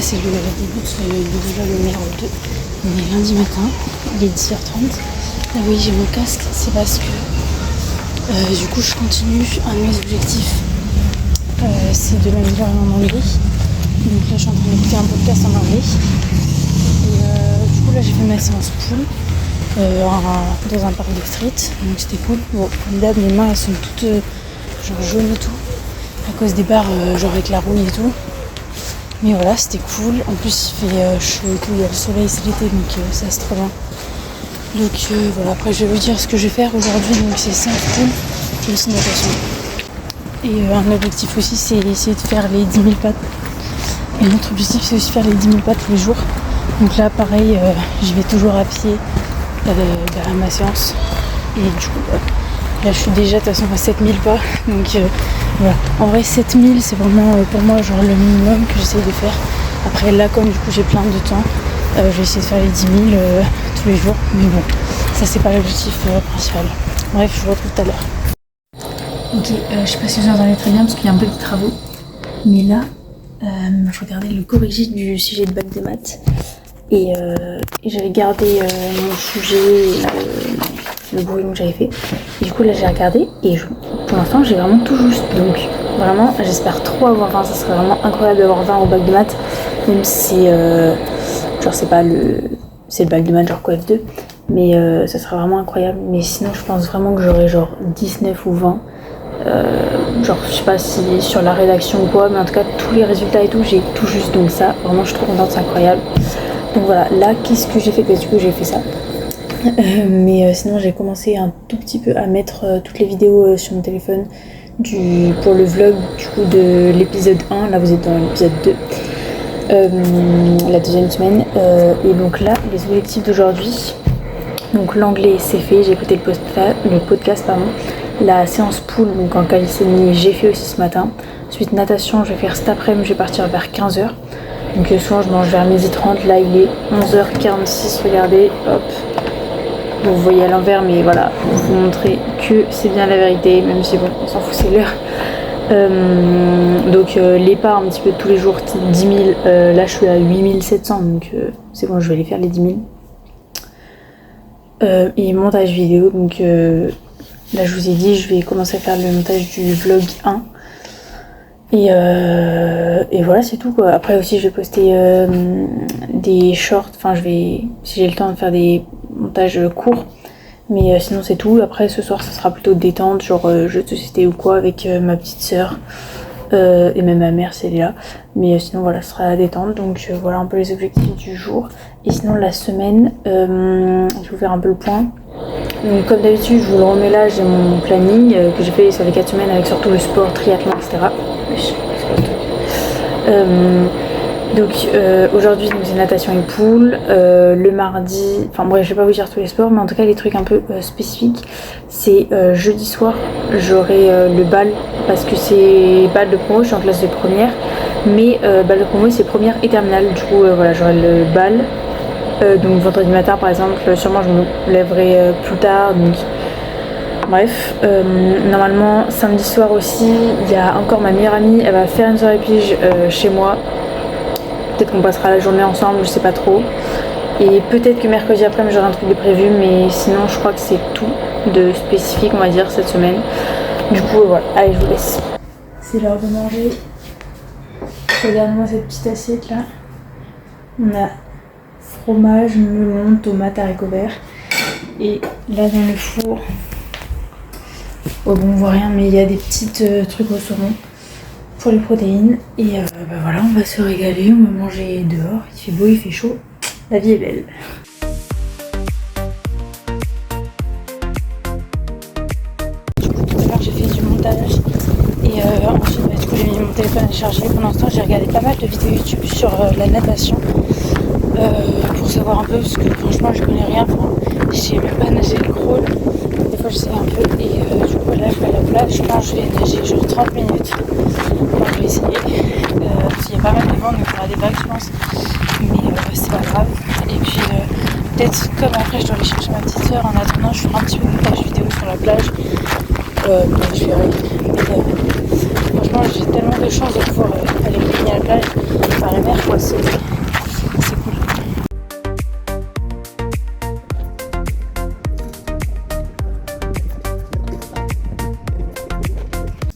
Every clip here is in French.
après c'est le début du vlog numéro 2. On est lundi matin, il est 10h30. Là oui j'ai mon casque, c'est parce que du coup je continue un de mes objectifs. C'est de m'améliorer en anglais. Donc là je suis en train d'écouter un podcast en anglais. Et du coup là j'ai fait ma séance pool dans un parc de street. Donc c'était cool. Bon, comme d'hab mes mains elles sont toutes genre jaunes et tout. À cause des barres genre avec la rouille et tout. Mais voilà, c'était cool. En plus il fait chaud et tout, il y a le soleil, c'est l'été, donc ça c'est trop bien. Donc voilà, après je vais vous dire ce que je vais faire aujourd'hui. Donc c'est séance pool, j'ai aussi natation. Et un objectif aussi c'est essayer de faire les 10 000 pas. Et notre objectif c'est aussi faire les 10 000 pas tous les jours. Donc là pareil, je vais toujours à pied à ma séance. Et du coup là je suis déjà de toute façon à 7000 pas. Donc voilà. En vrai 7000 c'est vraiment pour moi genre le minimum que j'essaie de faire. Après là comme du coup j'ai plein de temps, je vais essayer de faire les 10 000 tous les jours. Mais bon, ça c'est pas l'objectif principal. Bref, je vous retrouve tout à l'heure. Ok, je sais pas si vous entendez très bien parce qu'il y a un peu de travaux. Mais là, je regardais le corrigé du sujet de bac de maths. Et j'avais gardé mon sujet, le brouillon que j'avais fait. Et du coup là j'ai regardé et pour l'instant j'ai vraiment tout juste. Donc vraiment j'espère trop avoir 20. Ça serait vraiment incroyable d'avoir 20 au bac de maths. Même si genre c'est pas c'est le bac de maths genre coef 2. Mais ça serait vraiment incroyable. Mais sinon je pense vraiment que j'aurais genre 19 ou 20. Genre je sais pas si sur la rédaction ou quoi, mais en tout cas tous les résultats et tout j'ai tout juste. Donc ça vraiment je suis trop contente, c'est incroyable. Donc voilà, là qu'est-ce que j'ai fait? Parce que j'ai fait ça. Mais sinon j'ai commencé un tout petit peu à mettre toutes les vidéos sur mon téléphone pour le vlog du coup de l'épisode 1. Là vous êtes dans l'épisode 2, la deuxième semaine. Et donc là les objectifs d'aujourd'hui, donc l'anglais c'est fait, j'ai écouté le podcast pardon. La séance pool donc en calcénie j'ai fait aussi ce matin. Ensuite natation je vais faire cet après-midi, je vais partir vers 15h. Donc souvent je mange vers 12h30, là il est 11h46, regardez, hop. Bon, vous voyez à l'envers, mais voilà, pour vous montrer que c'est bien la vérité, même si bon, on s'en fout, c'est l'heure. Donc les pas un petit peu de tous les jours, 10 000, là je suis à 8700, donc c'est bon, je vais les faire les 10 000. Et montage vidéo, donc là je vous ai dit, je vais commencer à faire le montage du vlog 1. Et voilà c'est tout quoi. Après aussi je vais poster des shorts, enfin si j'ai le temps de faire des montages courts. Mais sinon c'est tout. Après ce soir ça sera plutôt détente, genre jeu de société ou quoi avec ma petite sœur. Et même ma mère si elle est là. Mais sinon voilà, ce sera détente. Donc voilà un peu les objectifs du jour. Et sinon la semaine, je vais vous faire un peu le point. Donc comme d'habitude je vous le remets là, j'ai mon planning que j'ai fait sur les 4 semaines avec surtout le sport, triathlon, etc. Donc aujourd'hui donc c'est natation et pool. Le mardi, enfin bref je vais pas vous dire tous les sports, mais en tout cas les trucs un peu spécifiques, c'est jeudi soir j'aurai le bal, parce que c'est bal de promo, je suis en classe de première, mais bal de promo c'est première et terminale, du coup voilà j'aurai le bal. Donc vendredi matin par exemple, sûrement je me lèverai plus tard, donc bref. Normalement samedi soir aussi, il y a encore ma meilleure amie, elle va faire une soirée pige chez moi. Peut-être qu'on passera la journée ensemble, je sais pas trop. Et peut-être que mercredi après j'aurai un truc de prévu, mais sinon je crois que c'est tout de spécifique on va dire cette semaine. Du coup voilà, allez je vous laisse. C'est l'heure de manger. Regarde-moi cette petite assiette là. On a fromage, melon, tomate, haricots verts. Et là dans le four, oh bon on voit rien mais il y a des petits trucs au saumon pour les protéines. Et bah voilà, on va se régaler, on va manger dehors, il fait beau, il fait chaud, la vie est belle. Du coup tout à l'heure j'ai fait du montage et ensuite bah, du coup j'ai mis mon téléphone à charger. Pour l'instant j'ai regardé pas mal de vidéos YouTube sur la natation pour savoir un peu, parce que franchement je connais rien, enfin, je sais même pas nager le crawl, des fois je sais un peu. Et du coup là je vais à la plage, je pense que je vais nager genre 30 minutes. Enfin, je vais essayer, parce qu'il y a pas mal de vent donc il y aura des vagues je pense, mais c'est pas grave. Et puis peut-être comme après je dois aller chercher ma petite soeur, en attendant je ferai un petit peu de montage vidéo sur la plage. Je verrai. Franchement j'ai tellement de chance de pouvoir aller il y a la plage, enfin la mer quoi, c'est cool.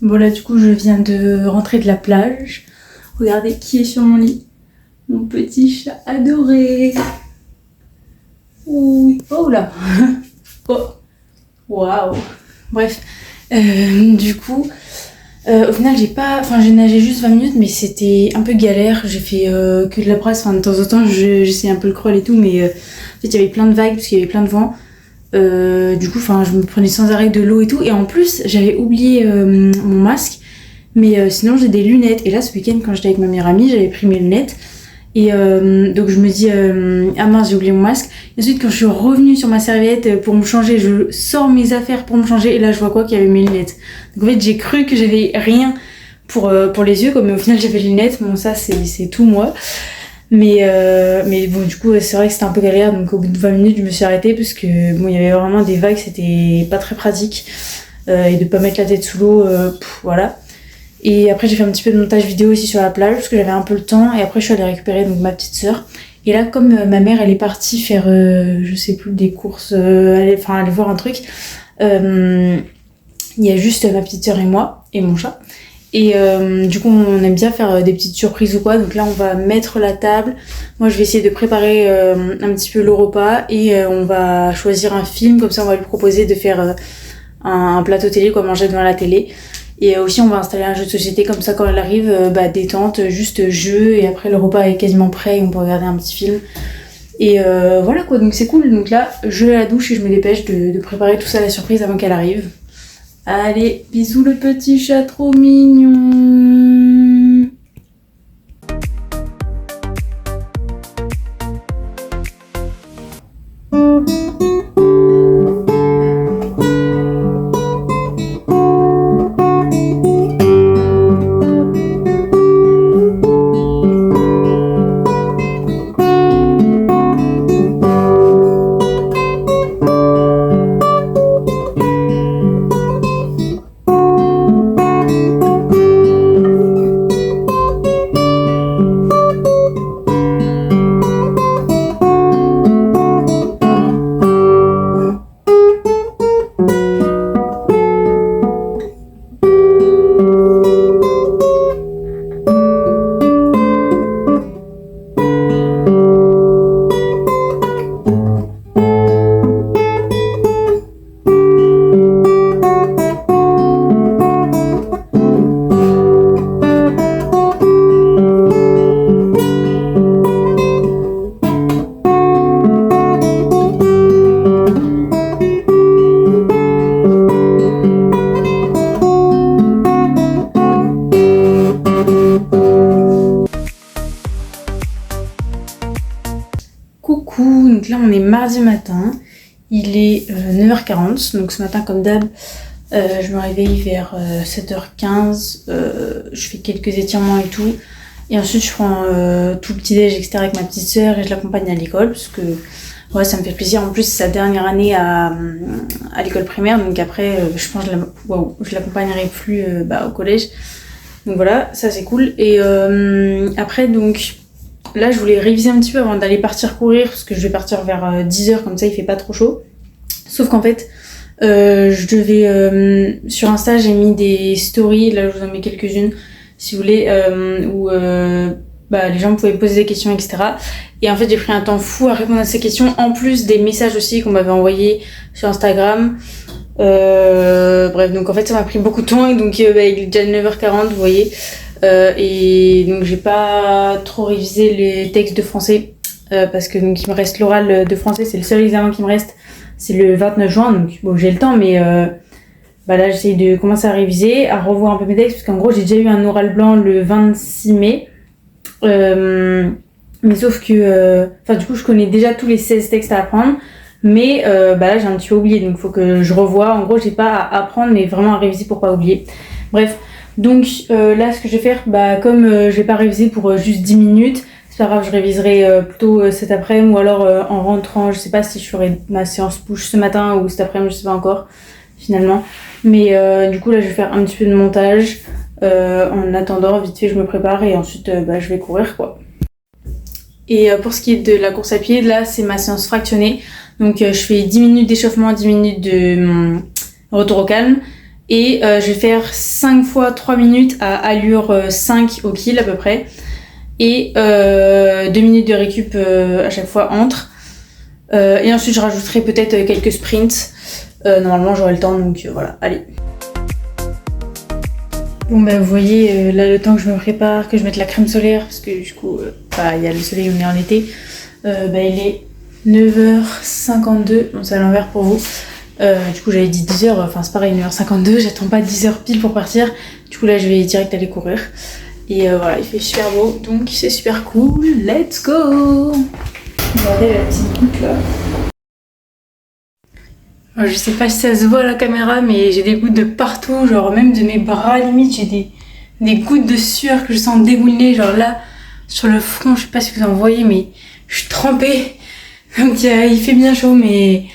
Bon là du coup je viens de rentrer de la plage. Regardez qui est sur mon lit. Mon petit chat adoré. Oui. Oh là. Oh. Waouh. Bref. Du coup, au final j'ai nagé juste 20 minutes mais c'était un peu galère. J'ai fait que de la brasse. Enfin de temps en temps j'essayais un peu le crawl et tout mais en fait il y avait plein de vagues parce qu'il y avait plein de vent. Du coup enfin je me prenais sans arrêt de l'eau et tout. Et en plus j'avais oublié mon masque. Mais sinon j'ai des lunettes. Et là ce week-end quand j'étais avec ma meilleure amie j'avais pris mes lunettes. Et donc je me dis ah mince j'ai oublié mon masque. Et ensuite quand je suis revenue sur ma serviette pour me changer, je sors mes affaires pour me changer et là je vois quoi qu'il y avait mes lunettes. Donc en fait j'ai cru que j'avais rien pour les yeux quoi, mais au final j'avais les lunettes. Bon ça c'est tout moi. Mais bon du coup c'est vrai que c'était un peu galère, donc au bout de 20 minutes je me suis arrêtée parce que bon il y avait vraiment des vagues, c'était pas très pratique et de pas mettre la tête sous l'eau, voilà. Et après j'ai fait un petit peu de montage vidéo aussi sur la plage parce que j'avais un peu le temps et après je suis allée récupérer donc ma petite sœur. Et là comme ma mère elle est partie faire je sais plus des courses, aller voir un truc, il y a juste ma petite sœur et moi et mon chat. Et du coup on aime bien faire des petites surprises ou quoi, donc là on va mettre la table. Moi je vais essayer de préparer un petit peu le repas et on va choisir un film, comme ça on va lui proposer de faire un plateau télé quoi, manger devant la télé. Et aussi on va installer un jeu de société, comme ça quand elle arrive, détente, juste jeu, et après le repas est quasiment prêt et on peut regarder un petit film. Et voilà quoi, donc c'est cool. Donc là je vais à la douche et je me dépêche de préparer tout ça à la surprise avant qu'elle arrive. Allez, bisous le petit chat trop mignon. Coucou, donc là on est mardi matin, il est 9h40, donc ce matin comme d'hab je me réveille vers 7h15, je fais quelques étirements et tout, et ensuite je prends tout le petit déj etc avec ma petite sœur et je l'accompagne à l'école parce que ouais ça me fait plaisir. En plus c'est sa dernière année à l'école primaire, donc après je pense que je l'accompagnerai plus au collège, donc voilà ça c'est cool. Et après donc là je voulais réviser un petit peu avant d'aller partir courir parce que je vais partir vers 10h, comme ça il fait pas trop chaud. Sauf qu'en fait je devais sur Insta j'ai mis des stories, là je vous en mets quelques-unes si vous voulez, où les gens pouvaient poser des questions etc. Et en fait j'ai pris un temps fou à répondre à ces questions, en plus des messages aussi qu'on m'avait envoyés sur Instagram. Bref, donc en fait ça m'a pris beaucoup de temps et donc il est déjà 9h40 vous voyez. Et donc j'ai pas trop révisé les textes de français parce que donc il me reste l'oral de français, c'est le seul examen qui me reste, c'est le 29 juin, donc bon j'ai le temps, mais là j'essaie de commencer à réviser, à revoir un peu mes textes parce qu'en gros j'ai déjà eu un oral blanc le 26 mai, mais sauf que du coup je connais déjà tous les 16 textes à apprendre, mais là j'ai un petit peu oublié, donc faut que je revoie. En gros j'ai pas à apprendre mais vraiment à réviser pour pas oublier. Bref, donc là ce que je vais faire, comme je vais pas réviser pour juste 10 minutes, c'est pas grave, je réviserai plutôt cet après-midi ou alors en rentrant. Je sais pas si je ferai ma séance push ce matin ou cet après-midi, je sais pas encore finalement, mais du coup là je vais faire un petit peu de montage En attendant, vite fait, je me prépare et ensuite je vais courir quoi. Et pour ce qui est de la course à pied, là c'est ma séance fractionnée. Donc je fais 10 minutes d'échauffement, 10 minutes de retour au calme. Et je vais faire 5 fois 3 minutes à allure 5 au kill à peu près. Et 2 minutes de récup à chaque fois entre. Et ensuite je rajouterai peut-être quelques sprints. Normalement j'aurai le temps, donc voilà, allez. Bon bah vous voyez là le temps que je me prépare, que je mette la crème solaire, parce que du coup il y a le soleil, on est en été. Il est 9h52, bon c'est à l'envers pour vous. Du coup j'avais dit 10h, enfin c'est pareil, 9h52, j'attends pas 10h pile pour partir. Du coup là je vais direct aller courir. Et voilà, il fait super beau, donc c'est super cool, let's go. Regardez la petite goutte là. Je sais pas si ça se voit à la caméra, mais j'ai des gouttes de partout, genre même de mes bras limite, j'ai des gouttes de sueur que je sens dégouliner, genre là, sur le front, je sais pas si vous en voyez, mais je suis trempée. Donc il fait bien chaud, mais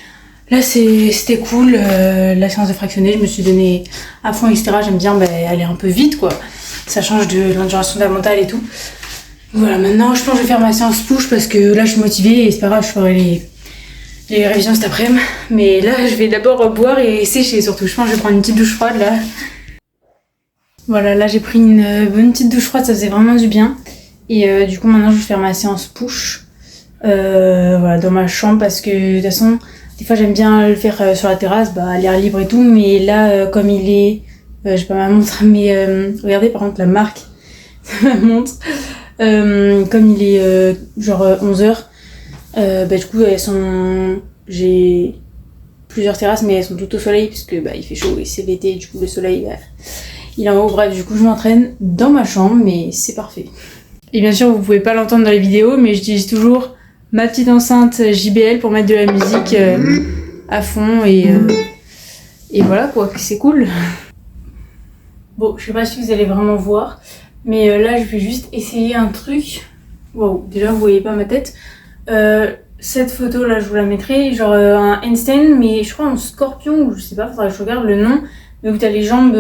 là c'était cool, la séance de fractionné, je me suis donné à fond, etc. J'aime bien aller un peu vite, quoi. Ça change de l'endurance fondamentale et tout. Voilà, maintenant je pense que je vais faire ma séance push parce que là je suis motivée et c'est pas grave, je ferai les révisions cet après-midi. Mais là je vais d'abord boire et sécher surtout. Je pense que je vais prendre une petite douche froide là. Voilà, là j'ai pris une bonne petite douche froide, ça faisait vraiment du bien. Et du coup maintenant je vais faire ma séance push voilà, dans ma chambre parce que de toute façon, des fois j'aime bien le faire sur la terrasse, à l'air libre et tout. Mais là comme il est, j'ai pas ma montre, mais regardez par contre la marque de ma montre. Comme il est genre 11h, du coup j'ai plusieurs terrasses mais elles sont toutes au soleil parce que il fait chaud et c'est l'été, du coup le soleil il est en haut. Bref, du coup je m'entraîne dans ma chambre, mais c'est parfait. Et bien sûr vous pouvez pas l'entendre dans les vidéos, mais j'utilise toujours ma petite enceinte JBL pour mettre de la musique à fond et voilà quoi, c'est cool. Bon, je sais pas si vous allez vraiment voir, mais là je vais juste essayer un truc. Wow, déjà vous voyez pas ma tête. Cette photo là je vous la mettrai, genre un handstand, mais je crois en scorpion, ou je sais pas, faudrait que je regarde le nom. Mais où t'as les jambes.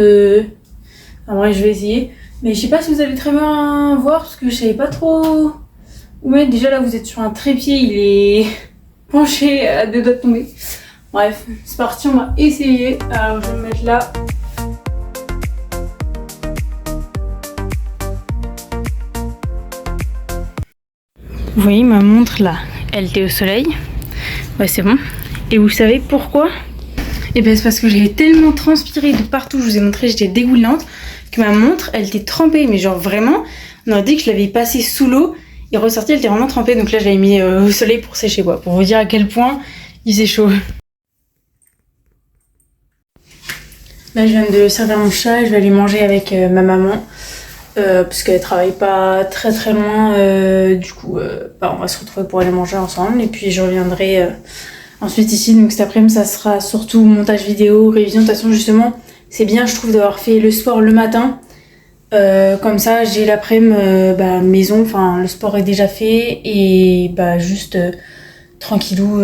En vrai je vais essayer. Mais je sais pas si vous allez très bien voir parce que je savais pas trop où mettre. Déjà là vous êtes sur un trépied, il est penché à 2 doigts de tomber. Bref, c'est parti, on va essayer. Alors je vais me mettre là. Vous voyez ma montre là, elle était au soleil. Ouais, c'est bon. Et vous savez pourquoi? Et c'est parce que j'ai tellement transpiré de partout, je vous ai montré, j'étais dégoulante, que ma montre elle était trempée. Mais genre vraiment, on aurait dit que je l'avais passée sous l'eau et ressortie, elle était vraiment trempée. Donc là je l'avais mis au soleil pour sécher quoi, pour vous dire à quel point il faisait chaud. Là je viens de servir mon chat et je vais aller manger avec ma maman. Parce qu'elle travaille pas très très loin, du coup on va se retrouver pour aller manger ensemble et puis je reviendrai ensuite ici. Donc cet après-midi ça sera surtout montage vidéo, révision. De toute façon justement c'est bien je trouve d'avoir fait le sport le matin, comme ça j'ai l'après-midi maison, enfin le sport est déjà fait et juste tranquillou,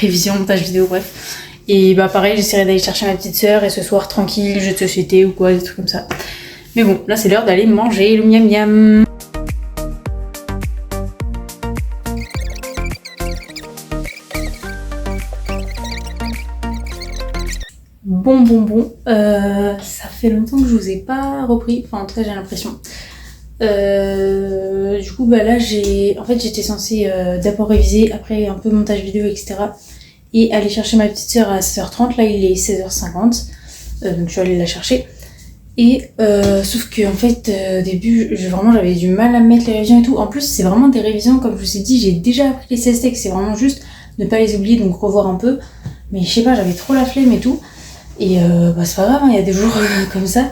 révision, montage vidéo, bref. Et pareil j'essaierai d'aller chercher ma petite sœur et ce soir tranquille, jeu de société ou quoi, des trucs comme ça. Mais bon, là c'est l'heure d'aller manger le miam miam. Bon, ça fait longtemps que je vous ai pas repris, enfin en tout cas j'ai l'impression. Du coup là j'étais censée d'abord réviser, après un peu montage vidéo, etc. Et aller chercher ma petite sœur à 16h30, là il est 16h50, donc je suis allée la chercher. Et sauf que en fait au début j'avais du mal à mettre les révisions et tout. En plus c'est vraiment des révisions, comme je vous ai dit, j'ai déjà appris les CST, c'est vraiment juste ne pas les oublier, donc revoir un peu. Mais je sais pas, j'avais trop la flemme et tout. Et c'est pas grave, il y a des jours comme ça.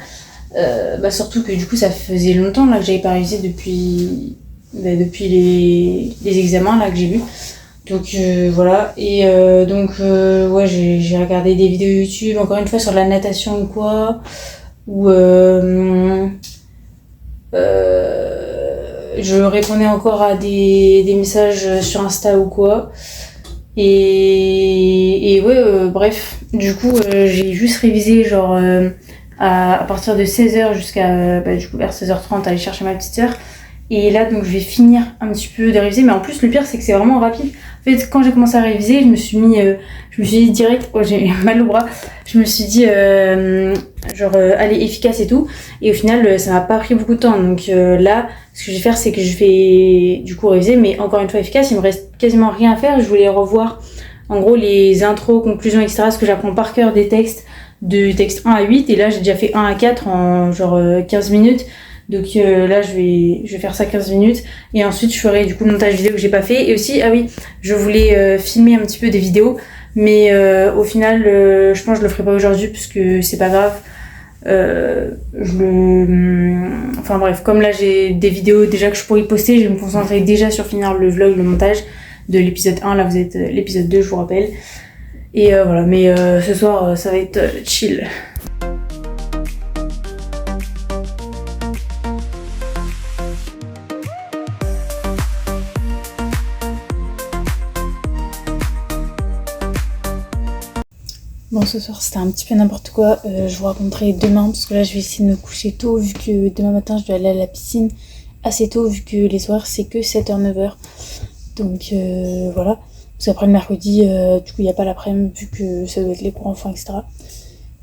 Surtout que du coup ça faisait longtemps là que j'avais pas révisé depuis les examens là que j'ai vus. Donc voilà. Et ouais, j'ai regardé des vidéos YouTube, encore une fois sur la natation ou quoi. Où je répondais encore à des messages sur Insta ou quoi. Et ouais, bref, du coup j'ai juste révisé genre à partir de 16h jusqu'à du coup vers 16h30 aller chercher ma petite sœur. Et là donc je vais finir un petit peu de réviser, mais en plus le pire c'est que c'est vraiment rapide. En fait quand j'ai commencé à réviser, je me suis dit direct, oh j'ai mal au bras, je me suis dit allez efficace et tout. Et au final ça m'a pas pris beaucoup de temps. Donc là ce que je vais faire c'est que je vais du coup réviser, mais encore une fois efficace, il me reste quasiment rien à faire. Je voulais revoir en gros les intros, conclusions, etc. Ce que j'apprends par cœur des textes, de texte 1 à 8. Et là j'ai déjà fait 1 à 4 en 15 minutes. Donc là je vais faire ça 15 minutes et ensuite je ferai du coup le montage vidéo que j'ai pas fait. Et aussi je voulais filmer un petit peu des vidéos, mais au final je pense que je le ferai pas aujourd'hui parce que c'est pas grave. Enfin bref, comme là j'ai des vidéos déjà que je pourrais poster, je vais me concentrer déjà sur finir le vlog, le montage de l'épisode 1. Là vous êtes l'épisode 2, je vous rappelle. Et voilà, mais ce soir ça va être chill. Bon, ce soir c'était un petit peu n'importe quoi, je vous raconterai demain parce que là je vais essayer de me coucher tôt vu que demain matin je dois aller à la piscine assez tôt vu que les horaires c'est que 7h-9h. Donc voilà, parce qu'après le mercredi du coup il n'y a pas l'après-midi vu que ça doit être les cours enfants, etc.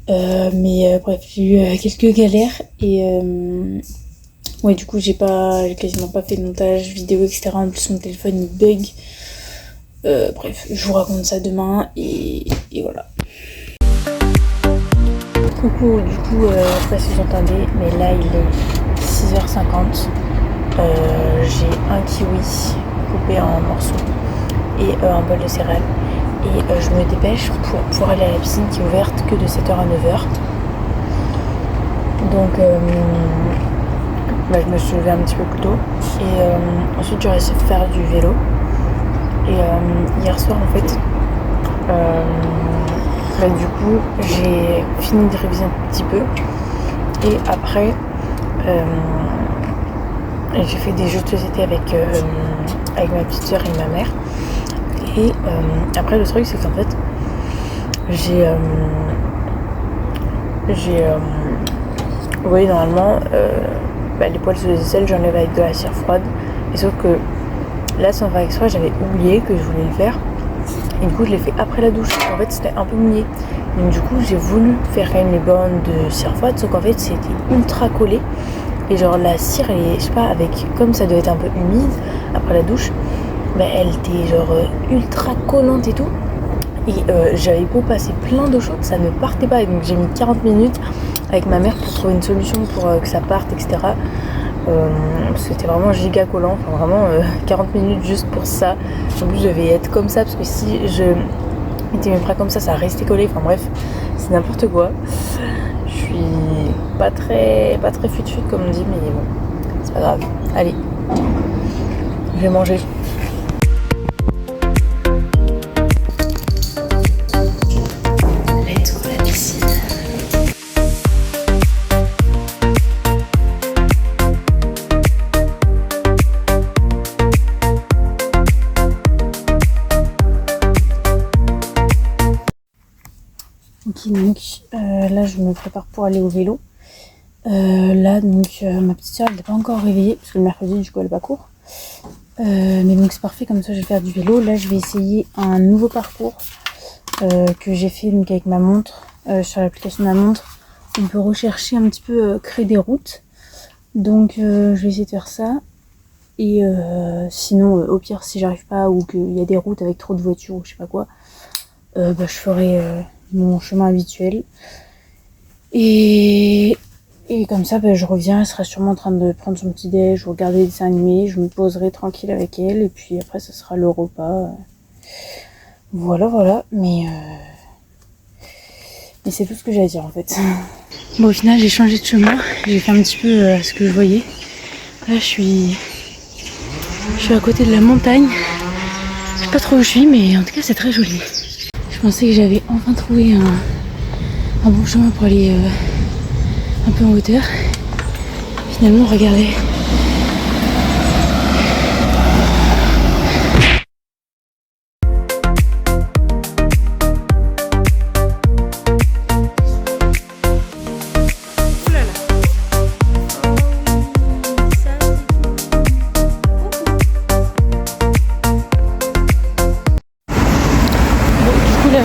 Bref, j'ai eu quelques galères et ouais, du coup j'ai quasiment pas fait de montage vidéo, etc. En plus mon téléphone il bug. Bref, je vous raconte ça demain et voilà. Coucou, du coup, je sais pas si vous entendez, mais là il est 6h50. J'ai un kiwi coupé en morceaux et un bol de céréales. Et je me dépêche pour pouvoir aller à la piscine qui est ouverte que de 7h à 9h. Donc je me suis levée un petit peu plus tôt. Et ensuite j'aurais essayé de faire du vélo. Et hier soir en fait, du coup j'ai fini de réviser un petit peu. Et après j'ai fait des jeux de société avec ma petite soeur et ma mère. Et après le truc c'est qu'en fait vous voyez normalement les poils sous les aisselles j'enlève avec de la cire froide. Et sauf que là sans faire exprès j'avais oublié que je voulais le faire. Et du coup je l'ai fait après la douche. En fait c'était un peu mouillé. Donc du coup j'ai voulu faire quand même les bornes de cire froide. Sauf qu'en fait c'était ultra collé. Et genre la cire elle est, je sais pas, comme ça doit être un peu humide après la douche, elle était genre ultra collante et tout. Et j'avais beau passer plein d'eau chaude, ça ne partait pas. Et donc j'ai mis 40 minutes avec ma mère pour trouver une solution pour que ça parte, etc. C'était vraiment giga collant, enfin vraiment 40 minutes juste pour ça. En plus je devais être comme ça parce que si je mettais mes bras comme ça restait collé. Enfin bref, c'est n'importe quoi. Je suis pas très fut comme on dit, mais bon, c'est pas grave. Allez, je vais manger. Let's go à la piscine. Ok, donc là je me prépare pour aller au vélo. Là donc ma petite soeur elle n'est pas encore réveillée parce que le mercredi du coup elle n'a pas cours. Mais donc c'est parfait, comme ça je vais faire du vélo. Là je vais essayer un nouveau parcours que j'ai fait donc avec ma montre, sur l'application de ma montre. On peut rechercher un petit peu créer des routes. Donc je vais essayer de faire ça. Et sinon au pire si j'arrive pas ou qu'il y a des routes avec trop de voitures ou je sais pas quoi, je ferai mon chemin habituel. Et comme ça, je reviens, elle sera sûrement en train de prendre son petit déj ou regarder des dessins animés. Je me poserai tranquille avec elle et puis après, ça sera le repas. Voilà. Mais c'est tout ce que j'ai à dire en fait. Bon, au final, j'ai changé de chemin. J'ai fait un petit peu ce que je voyais. Là, je suis à côté de la montagne. Je sais pas trop où je suis, mais en tout cas, c'est très joli. Je pensais que j'avais enfin trouvé un bon chemin pour aller un peu en hauteur. Finalement, regardez.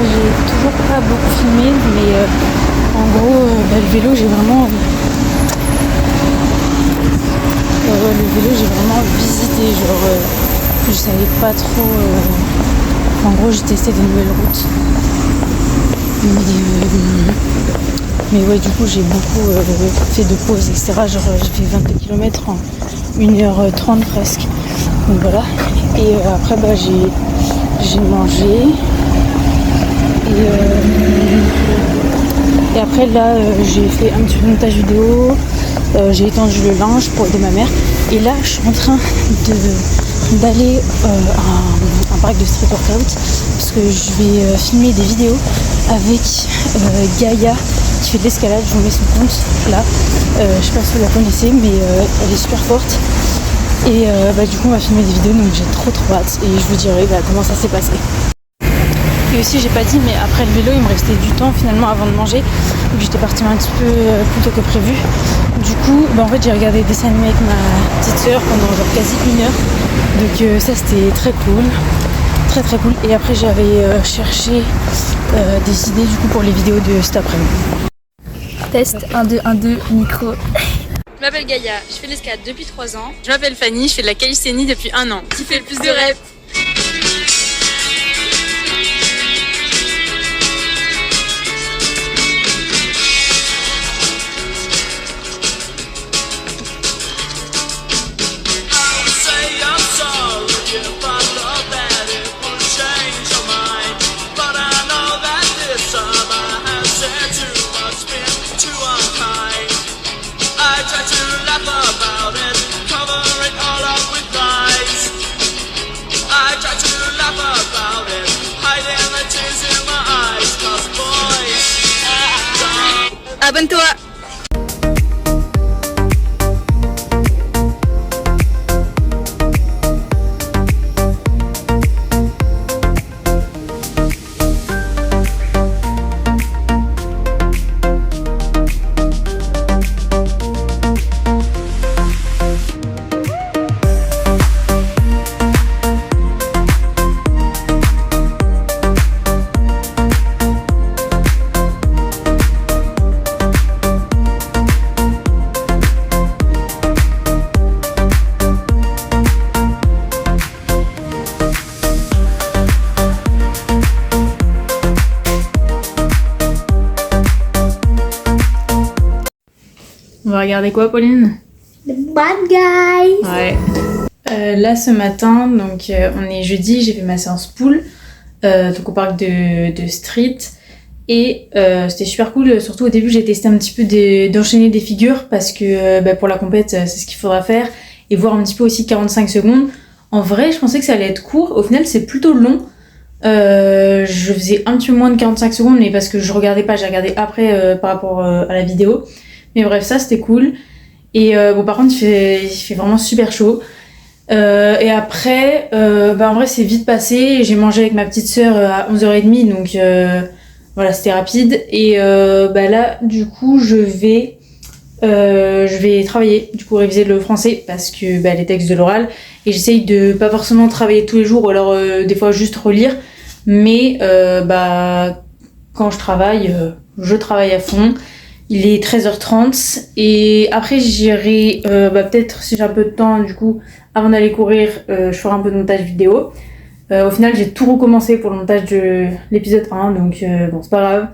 j'ai toujours pas beaucoup filmé, mais en gros, le vélo, j'ai vraiment... le vélo, j'ai vraiment visité, genre, je savais pas trop... En gros, j'ai testé des nouvelles routes. Mais ouais, du coup, j'ai beaucoup fait de pauses, etc. Genre, j'ai fait 22 km en 1h30 presque. Donc voilà. Et après, j'ai mangé. Et après, là, j'ai fait un petit montage vidéo. J'ai étendu le linge pour aider ma mère. Et là, je suis en train d'aller à un parc de street workout parce que je vais filmer des vidéos avec Gaïa qui fait de l'escalade. Je vous mets son compte là. Je sais pas si vous la connaissez, mais elle est super forte. Et du coup, on va filmer des vidéos, donc j'ai trop hâte. Et je vous dirai comment ça s'est passé. Et aussi, j'ai pas dit, mais après le vélo, il me restait du temps finalement avant de manger. Donc j'étais partie un petit peu plus tôt que prévu. Du coup, en fait, j'ai regardé des dessins animés avec ma petite soeur pendant genre quasi 1 heure. Donc ça, c'était très cool. Très très cool. Et après, j'avais cherché des idées du coup pour les vidéos de cet après-midi. Test 1, 2, 1, 2, micro. Je m'appelle Gaïa, je fais de l'escalade depuis 3 ans. Je m'appelle Fanny, je fais de la calisthénie depuis 1 an. Qui fait le plus de reps? Abonne-toi! On va regarder quoi, Pauline? The Bad Guys. Ouais. Là, ce matin, donc on est jeudi, j'ai fait ma séance pool, donc au parc de street. Et c'était super cool, surtout au début j'ai testé un petit peu d'enchaîner des figures parce que pour la compète c'est ce qu'il faudra faire et voir un petit peu aussi 45 secondes. En vrai je pensais que ça allait être court, au final c'est plutôt long. Je faisais un petit peu moins de 45 secondes mais parce que je regardais pas, j'ai regardé après par rapport à la vidéo. Mais bref, ça c'était cool. Et par contre il fait vraiment super chaud. Et après en vrai c'est vite passé, j'ai mangé avec ma petite sœur à 11h30 donc voilà, c'était rapide. Et là, du coup, je vais travailler, du coup, réviser le français parce que les textes de l'oral. Et j'essaye de pas forcément travailler tous les jours ou alors des fois juste relire. Mais quand je travaille à fond. Il est 13h30 et après j'irai peut-être si j'ai un peu de temps du coup avant d'aller courir je ferai un peu de montage vidéo. Au final j'ai tout recommencé pour le montage de l'épisode 1 donc c'est pas grave.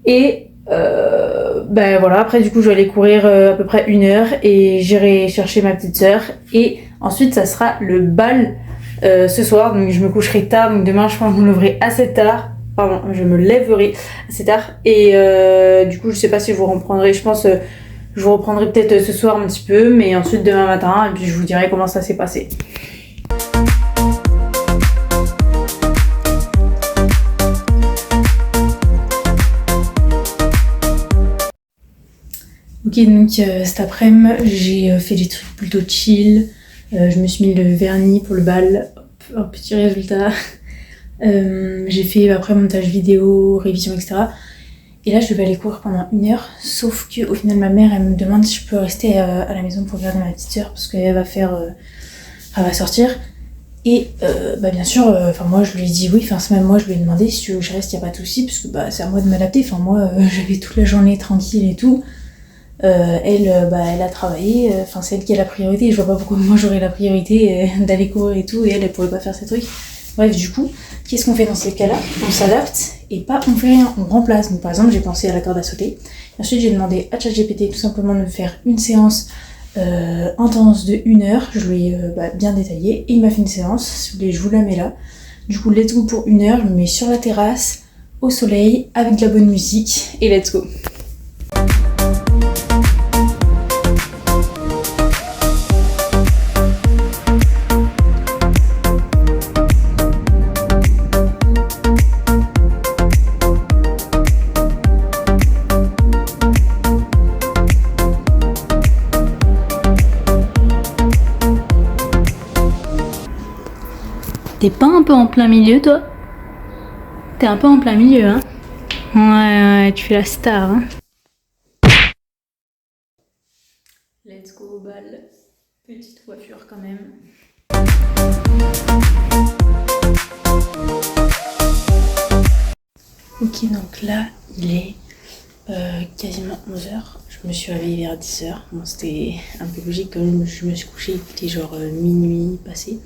Et voilà, après du coup je vais aller courir à peu près 1 heure et j'irai chercher ma petite sœur et ensuite ça sera le bal ce soir, donc je me coucherai tard, donc demain je pense que je me lèverai assez tard. Pardon, je me lèverai assez tard et du coup je sais pas si je vous reprendrai, je pense je vous reprendrai peut-être ce soir un petit peu mais ensuite demain matin et puis je vous dirai comment ça s'est passé. Ok, donc cet après-midi j'ai fait des trucs plutôt chill, je me suis mis le vernis pour le bal, hop, un petit résultat. J'ai fait après montage vidéo, révision, etc. Et là je vais aller courir pendant 1 heure, sauf que au final ma mère elle me demande si je peux rester à la maison pour garder ma petite soeur parce qu'elle va sortir. Et bien sûr, moi je lui ai dit oui, c'est même moi je lui ai demandé si tu veux que je reste, y a pas de souci, parce que c'est à moi de m'adapter. Moi j'avais toute la journée tranquille et tout. Elle a travaillé, c'est elle qui a la priorité. Je vois pas pourquoi moi j'aurais la priorité d'aller courir et tout, et elle pourrait pas faire ces trucs. Bref, du coup, qu'est-ce qu'on fait dans ces cas-là? On s'adapte et pas on fait rien, on remplace. Donc par exemple, j'ai pensé à la corde à sauter. Ensuite, j'ai demandé à ChatGPT tout simplement de me faire une séance intense de 1 heure. Je lui ai bien détaillé et il m'a fait une séance. Si vous voulez, je vous la mets là. Du coup, let's go pour 1 heure. Je me mets sur la terrasse, au soleil, avec de la bonne musique et let's go. T'es pas un peu en plein milieu, toi? T'es un peu en plein milieu, hein? Ouais, tu es la star, hein? Let's go au bal. Petite coiffure quand même. Ok, donc là, il est quasiment 11h. Je me suis réveillée vers 10h. Bon, c'était un peu logique, comme je me suis couchée, il était genre minuit passé.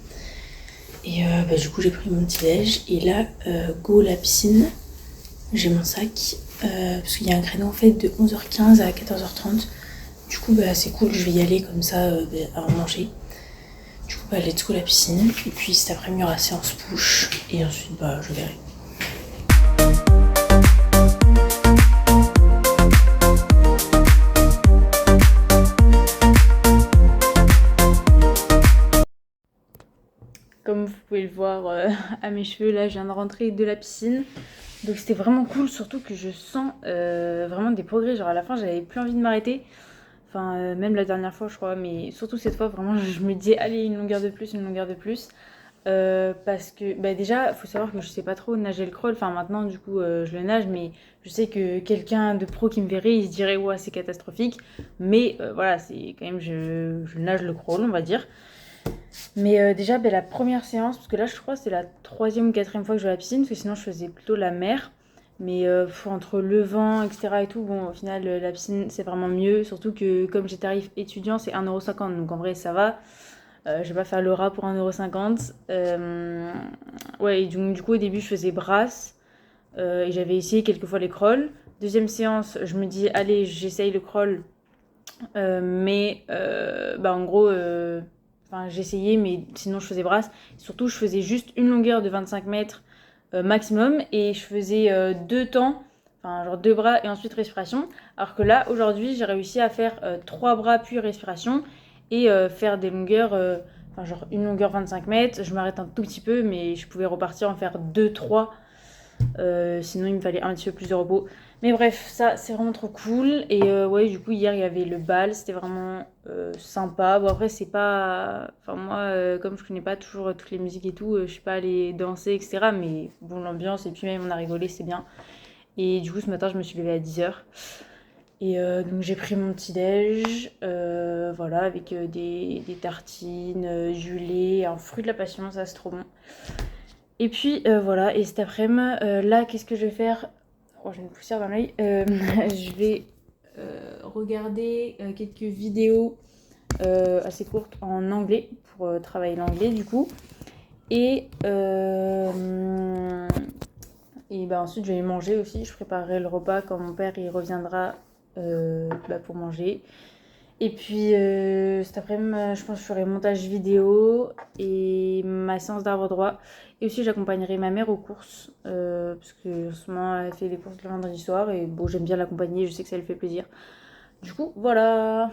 Et du coup j'ai pris mon petit déj et là go la piscine, j'ai mon sac parce qu'il y a un créneau en fait de 11h15 à 14h30. Du coup c'est cool, je vais y aller comme ça avant de manger. Du coup let's go la piscine et puis cet après-midi il y aura séance push et ensuite je verrai. Comme vous pouvez le voir à mes cheveux, là je viens de rentrer de la piscine. Donc c'était vraiment cool, surtout que je sens vraiment des progrès. Genre à la fin j'avais plus envie de m'arrêter. Même la dernière fois je crois, mais surtout cette fois vraiment je me disais allez une longueur de plus, une longueur de plus. Parce que déjà faut savoir que je sais pas trop nager le crawl. Maintenant du coup je le nage, mais je sais que quelqu'un de pro qui me verrait il se dirait ouais c'est catastrophique. Mais voilà, c'est quand même je nage le crawl on va dire. Mais déjà la première séance, parce que là je crois que c'est la 3e ou 4e fois que je vais à la piscine, parce que sinon je faisais plutôt la mer. Mais entre le vent, etc. et tout, bon au final la piscine c'est vraiment mieux. Surtout que comme j'ai tarif étudiant c'est 1,50€, donc en vrai ça va. Je vais pas faire le rat pour 1,50€. Ouais, et donc du coup au début je faisais brasse. Et j'avais essayé quelques fois les crawls. Deuxième séance, je me dis allez j'essaye le crawl. Mais en gros... j'ai essayé, mais sinon je faisais brasse. Surtout, je faisais juste une longueur de 25 mètres maximum et je faisais 2 temps, genre 2 bras et ensuite respiration. Alors que là, aujourd'hui, j'ai réussi à faire 3 bras puis respiration et faire des longueurs, genre une longueur 25 mètres. Je m'arrête un tout petit peu, mais je pouvais repartir en faire 2-3. Sinon, il me fallait un petit peu plus de repos. Mais bref, ça c'est vraiment trop cool. Et ouais, du coup, hier il y avait le bal, c'était vraiment sympa. Bon, après, c'est pas. Moi, comme je connais pas toujours toutes les musiques et tout, je suis pas allée danser, etc. Mais bon, l'ambiance, et puis même on a rigolé, c'est bien. Et du coup, ce matin, je me suis levée à 10h. Et donc, j'ai pris mon petit déj, voilà, avec des tartines, du lait, un fruit de la passion, ça c'est trop bon. Et puis voilà, et cet après-midi, là, qu'est-ce que je vais faire? Oh, j'ai une poussière dans l'œil. Je vais regarder quelques vidéos assez courtes en anglais pour travailler l'anglais du coup. Et ensuite je vais manger aussi. Je préparerai le repas quand mon père il reviendra pour manger. Et puis cet après-midi, je pense que je ferai montage vidéo et ma séance d'arbre droit. Et aussi j'accompagnerai ma mère aux courses parce que en ce moment elle fait des courses le vendredi soir et bon j'aime bien l'accompagner, je sais que ça lui fait plaisir. Du coup voilà.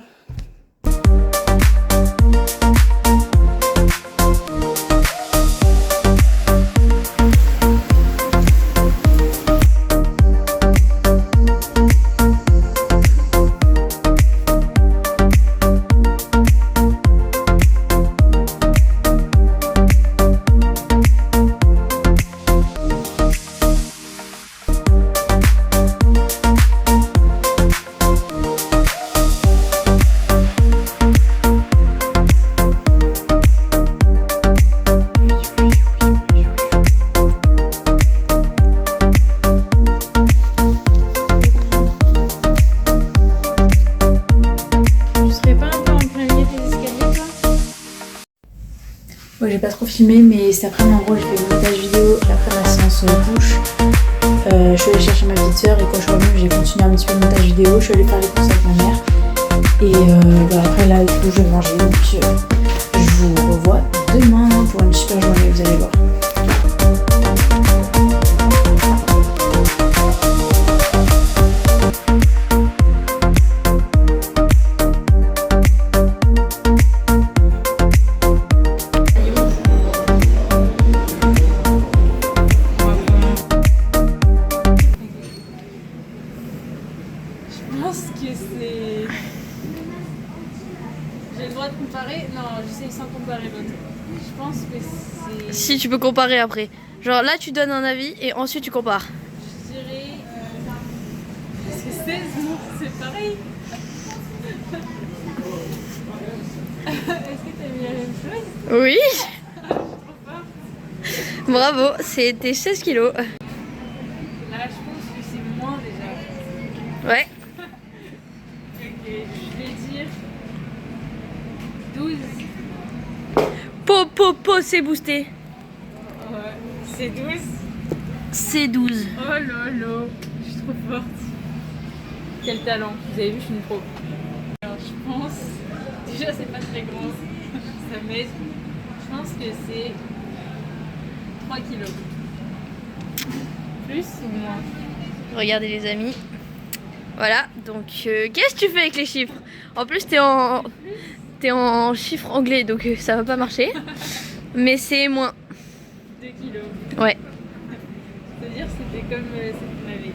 Ouais, j'ai pas trop filmé, mais cet après-midi, en gros, j'ai fait le montage vidéo après ma séance douche. Je suis allée chercher ma petite soeur et quand je suis revenue, j'ai continué un petit peu le montage vidéo. Je suis allée faire les courses avec ma mère. Et après, là, du coup, je vais manger. Donc, je vous revois demain pour une super journée, vous allez voir. Je pense que c'est... J'ai le droit de comparer? Non, j'essaye sans comparer l'autre. Je pense que c'est... Si tu peux comparer après. Genre là tu donnes un avis et ensuite tu compares. Je dirais... Est-ce que 16 mots, c'est pareil? Est-ce que t'as mis la même chose? Oui. Bravo, c'était 16 kilos. Là, je pense que c'est moins déjà. Ouais. Ok, je vais dire 12. C'est boosté. Ouais, c'est 12. C'est 12. Oh lolo, je suis trop forte. Quel talent, vous avez vu, je suis une pro. Alors je pense, déjà c'est pas très grand, ça m'aide. Je pense que c'est 3 kilos. Plus ou moins? Regardez les amis. Voilà, donc qu'est-ce que tu fais avec les chiffres? En plus t'es en chiffres anglais donc ça va pas marcher. Mais c'est moins. 2 kilos. Ouais. C'est-à-dire c'était comme cette m'avait.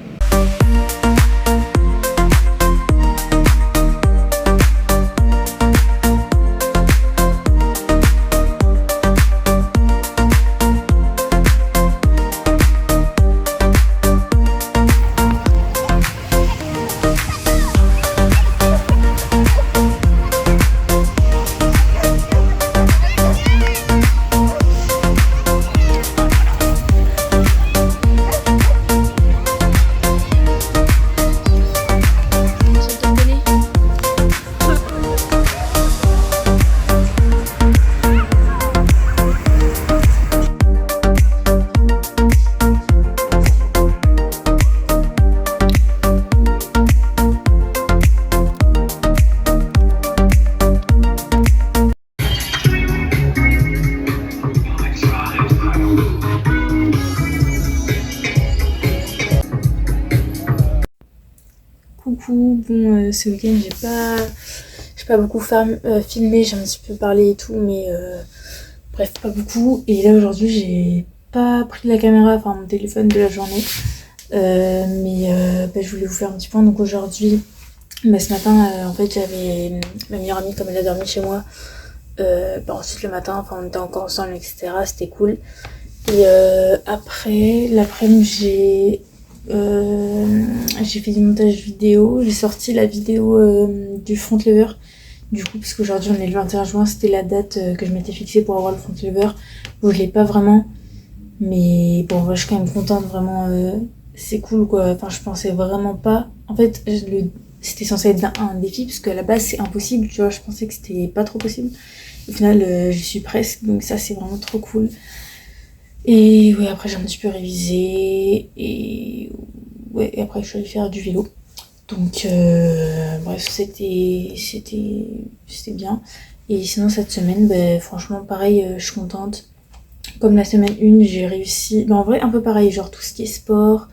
Coucou, bon ce week-end j'ai pas beaucoup filmé, j'ai un petit peu parlé et tout, mais bref pas beaucoup. Et là aujourd'hui j'ai pas pris la caméra, enfin mon téléphone de la journée, je voulais vous faire un petit point. Donc aujourd'hui, ce matin en fait j'avais ma meilleure amie, comme elle a dormi chez moi, ensuite le matin, enfin on était encore ensemble etc, c'était cool. Et après l'après-midi j'ai fait du montage vidéo, j'ai sorti la vidéo du front lever du coup parce qu'aujourd'hui on est le 21 juin, c'était la date que je m'étais fixée pour avoir le front lever. Bon je l'ai pas vraiment, mais bon je suis quand même contente, vraiment c'est cool quoi. Enfin je pensais vraiment pas, en fait c'était censé être un défi parce qu'à la base c'est impossible, tu vois, je pensais que c'était pas trop possible. Au final j'y suis presque, donc ça c'est vraiment trop cool. Et ouais, après j'ai un petit peu révisé et après je suis allée faire du vélo. Donc bref, c'était bien. Et sinon cette semaine, franchement pareil, je suis contente. Comme la semaine 1, j'ai réussi, en vrai un peu pareil, genre tout ce qui est sport,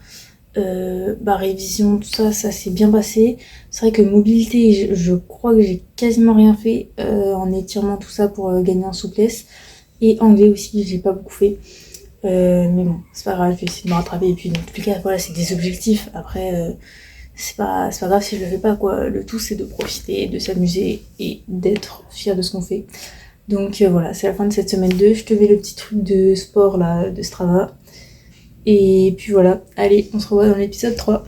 révision, tout ça s'est bien passé. C'est vrai que mobilité, je crois que j'ai quasiment rien fait en étirement, tout ça pour gagner en souplesse. Et anglais aussi, j'ai pas beaucoup fait. Mais bon, c'est pas grave, je vais essayer de me rattraper. Et puis dans tous les cas, voilà, c'est des objectifs. Après, c'est pas grave si je le fais pas, quoi. Le tout, c'est de profiter, de s'amuser et d'être fier de ce qu'on fait. Donc voilà, c'est la fin de cette semaine 2. Je te fais le petit truc de sport là, de Strava. Et puis voilà, allez, on se revoit dans l'épisode 3.